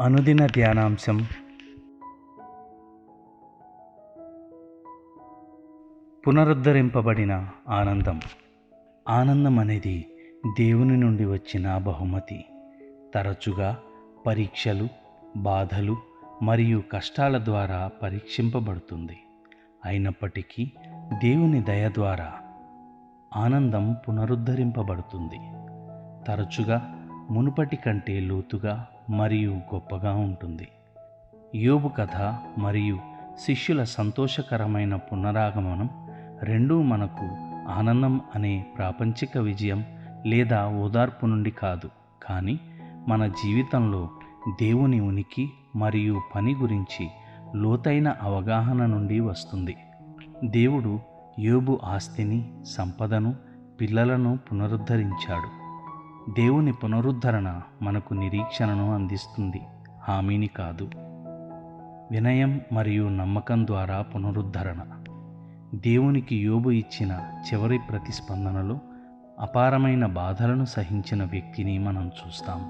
అనుదిన ధ్యానాంశం. పునరుద్ధరింపబడిన ఆనందం. ఆనందం అనేది దేవుని నుండి వచ్చిన బహుమతి. తరచుగా పరీక్షలు, బాధలు మరియు కష్టాల ద్వారా పరీక్షింపబడుతుంది. అయినప్పటికీ దేవుని దయ ద్వారా ఆనందం పునరుద్ధరింపబడుతుంది. తరచుగా మునుపటి కంటే లోతుగా మరియు గొప్పగా ఉంటుంది. యోబు కథ మరియు శిష్యుల సంతోషకరమైన పునరాగమనం రెండూ మనకు ఆనందం అనే ప్రాపంచిక విజయం లేదా ఓదార్పు నుండి కాదు, కానీ మన జీవితంలో దేవుని ఉనికి మరియు పని గురించి లోతైన అవగాహన నుండి వస్తుంది. దేవుడు యోబు ఆస్తిని, సంపదను, పిల్లలను పునరుద్ధరించాడు. దేవుని పునరుద్ధరణ మనకు నిరీక్షణను అందిస్తుంది, హామీని కాదు. వినయం మరియు నమ్మకం ద్వారా పునరుద్ధరణ. దేవునికి యోబు ఇచ్చిన చివరి ప్రతిస్పందనలో అపారమైన బాధలను సహించిన వ్యక్తిని మనం చూస్తాం.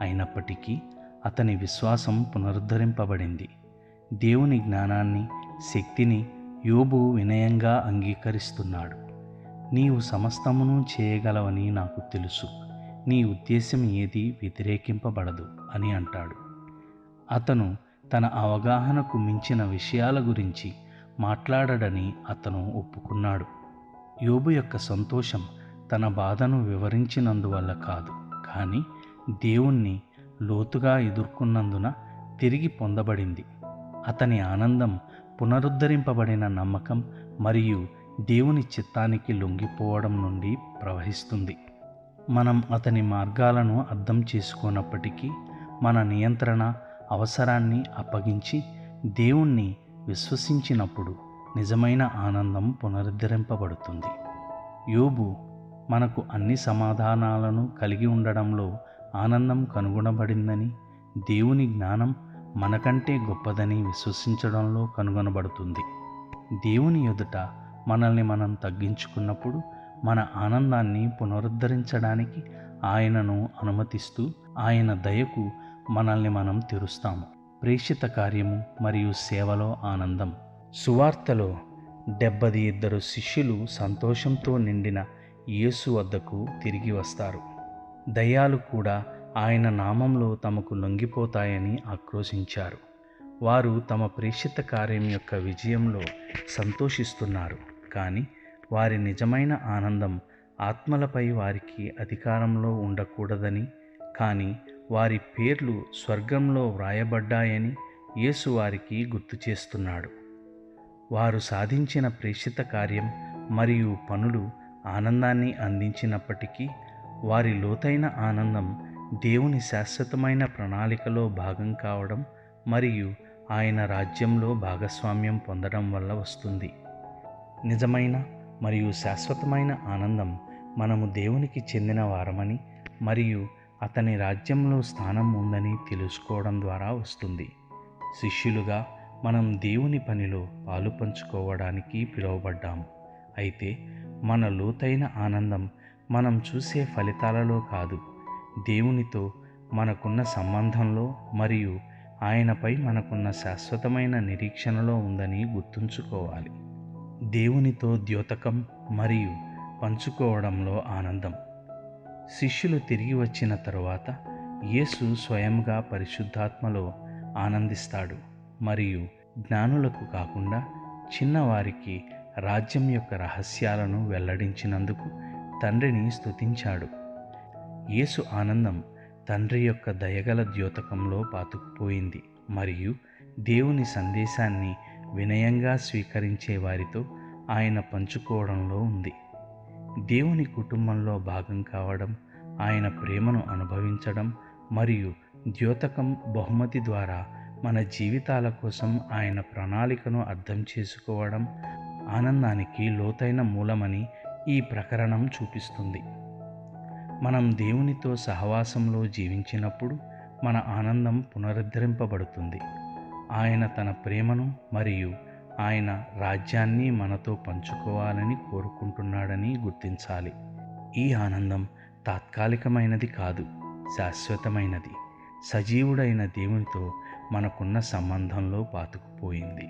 అయినప్పటికీ అతని విశ్వాసం పునరుద్ధరింపబడింది. దేవుని జ్ఞానాన్ని, శక్తిని యోబు వినయంగా అంగీకరిస్తున్నాడు. నీవు సమస్తమును చేయగలవని నాకు తెలుసు, నీ ఉద్దేశం ఏది వ్యతిరేకింపబడదు అని అంటాడు. అతను తన అవగాహనకు మించిన విషయాల గురించి మాట్లాడడని అతను ఒప్పుకున్నాడు. యోబు యొక్క సంతోషం తన బాధను వివరించినందువల్ల కాదు, కానీ దేవుణ్ణి లోతుగా ఎదుర్కొన్నందున తిరిగి పొందబడింది. అతని ఆనందం పునరుద్ధరింపబడిన నమ్మకం మరియు దేవుని చిత్తానికి లొంగిపోవడం నుండి ప్రవహిస్తుంది. మనం అతని మార్గాలను అర్థం చేసుకోనప్పటికీ మన నియంత్రణ, అవసరాన్ని అప్పగించి దేవుణ్ణి విశ్వసించినప్పుడు నిజమైన ఆనందం పునరుద్ధరింపబడుతుంది. యోబు మనకు అన్ని సమాధానాలను కలిగి ఉండడంలో ఆనందం కనుగొనబడిందని, దేవుని జ్ఞానం మనకంటే గొప్పదని విశ్వసించడంలో కనుగొనబడుతుంది. దేవుని ఎదుట మనల్ని మనం తగ్గించుకున్నప్పుడు మన ఆనందాన్ని పునరుద్ధరించడానికి ఆయనను అనుమతిస్తూ ఆయన దయకు మనల్ని మనం తెరుస్తాము. ప్రేషిత కార్యము మరియు సేవలో ఆనందం. సువార్తలో 72 శిష్యులు సంతోషంతో నిండిన యేసు వద్దకు తిరిగి వస్తారు. దయ్యాలు కూడా ఆయన నామంలో తమకు లొంగిపోతాయని ఆక్రోశించారు. వారు తమ ప్రేషిత కార్యం యొక్క విజయంలో సంతోషిస్తున్నారు, కానీ వారి నిజమైన ఆనందం ఆత్మలపై వారికి అధికారంలో ఉండకూడదని, కానీ వారి పేర్లు స్వర్గంలో వ్రాయబడ్డాయని యేసు వారికి గుర్తు చేస్తున్నాడు. వారు సాధించిన ప్రేషిత కార్యం మరియు పనులు ఆనందాన్ని అందించినప్పటికీ వారి లోతైన ఆనందం దేవుని శాశ్వతమైన ప్రణాళికలో భాగం కావడం మరియు ఆయన రాజ్యంలో భాగస్వామ్యం పొందడం వల్ల వస్తుంది. నిజమైన మరియు శాశ్వతమైన ఆనందం మనము దేవునికి చెందిన వారమని మరియు అతని రాజ్యంలో స్థానం ఉందని తెలుసుకోవడం ద్వారా వస్తుంది. శిష్యులుగా మనం దేవుని పనిలో పాలు పంచుకోవడానికి పిలువబడ్డాము. అయితే మన లోతైన ఆనందం మనం చూసే ఫలితాలలో కాదు, దేవునితో మనకున్న సంబంధంలో మరియు ఆయనపై మనకున్న శాశ్వతమైన నిరీక్షణలో ఉందని గుర్తుంచుకోవాలి. దేవునితో ద్యోతకం మరియు పంచుకోవడంలో ఆనందం. శిష్యులు తిరిగి వచ్చిన తరువాత యేసు స్వయంగా పరిశుద్ధాత్మలో ఆనందిస్తాడు మరియు జ్ఞానులకు కాకుండా చిన్నవారికి రాజ్యం యొక్క రహస్యాలను వెల్లడించినందుకు తండ్రిని స్తుతించాడు. యేసు ఆనందం తండ్రి యొక్క దయగల ద్యోతకంలో పాతుకుపోయింది మరియు దేవుని సందేశాన్ని వినయంగా స్వీకరించే వారితో ఆయన పంచుకోవడంలో ఉంది. దేవుని కుటుంబంలో భాగం కావడం, ఆయన ప్రేమను అనుభవించడం మరియు ద్యోతకం బహుమతి ద్వారా మన జీవితాల కోసం ఆయన ప్రణాళికను అర్థం చేసుకోవడం ఆనందానికి లోతైన మూలమని ఈ ప్రకరణం చూపిస్తుంది. మనం దేవునితో సహవాసంలో జీవించినప్పుడు మన ఆనందం పునరుద్ధరింపబడుతుంది. ఆయన తన ప్రేమను మరియు ఆయన రాజ్యాన్ని మనతో పంచుకోవాలని కోరుకుంటున్నాడని గుర్తించాలి. ఈ ఆనందం తాత్కాలికమైనది కాదు, శాశ్వతమైనది. సజీవుడైన దేవునితో మనకున్న సంబంధంలో పాతుకుపోయింది.